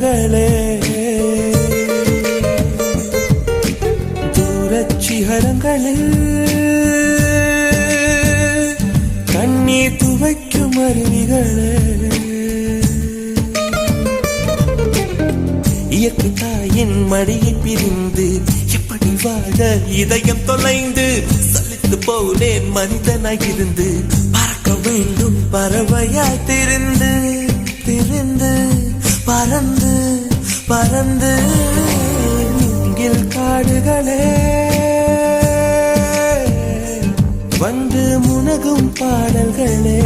மலர்களே தூரச் சிகரங்களில் கண்ணீர் துவைக்கும் அருவிகளே இயற்கை தாயின் மடியை பிரிந்து எப்படி வாழ இதயம் தொலைந்து சலித்து போனேன் மனிதனாய் இருந்து பறக்க வேண்டும் பறவையாய் திரிந்து திரிந்து பறந்து பறந்து மூங்கில் காடுகளே வந்து முனகும் பாடல்களே